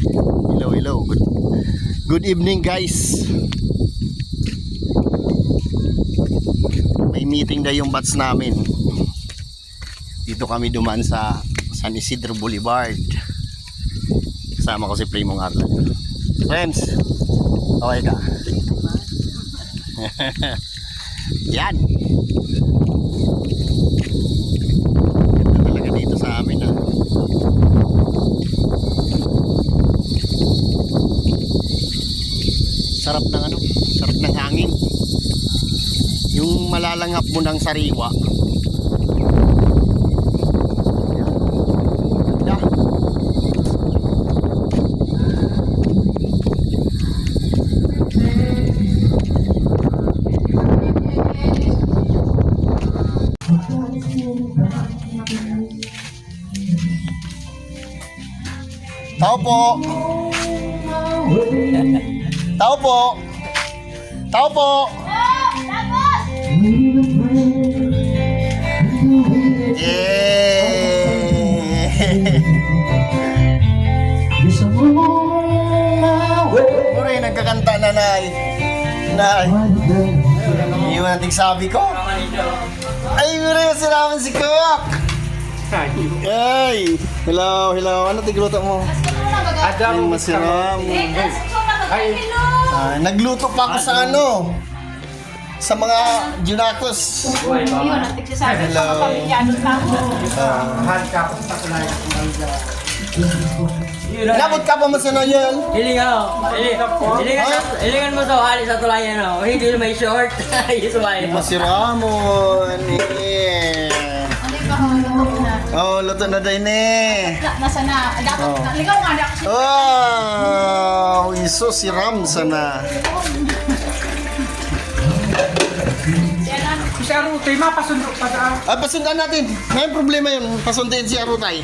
Hello, hello. Good evening, guys. May meeting na yung batch namin. Dito kami dumaan sa San Isidro Boulevard. Kasama ko si Primong Arlan. Friends, okay ka? Yan. Ganda talaga dito sa amin, ha. Sarap ng ano, sarap ng hangin. Yung malalanghap mo ng sariwa. Ganda. Tao po. Tao po. Tao po. Puri, nagkakanta na, Nay. Nay. Iwan natin sabi ko. Ay, puri, sinaman si Kuyak. Ay, hello, hello. Ano tigluto mo? Ay, masiram. Nagluto pa ako sa ano? Sa mga Junakos. Yun, at nagsasabi sa mga pamilyano tao. Inabot ka pa mo sa yun? Hilingan mo sa hali sa tulayan, no? Hindi may short. Isumayin mo. Masiramon. Oh, luto na din eh. Nasa na, dapat, ligaw nga na kasi. Oh, iso si Ram sana. Si Arutay, mapasundok pa daan. Pasundan natin. May problema yun. Pasundin si Arutay.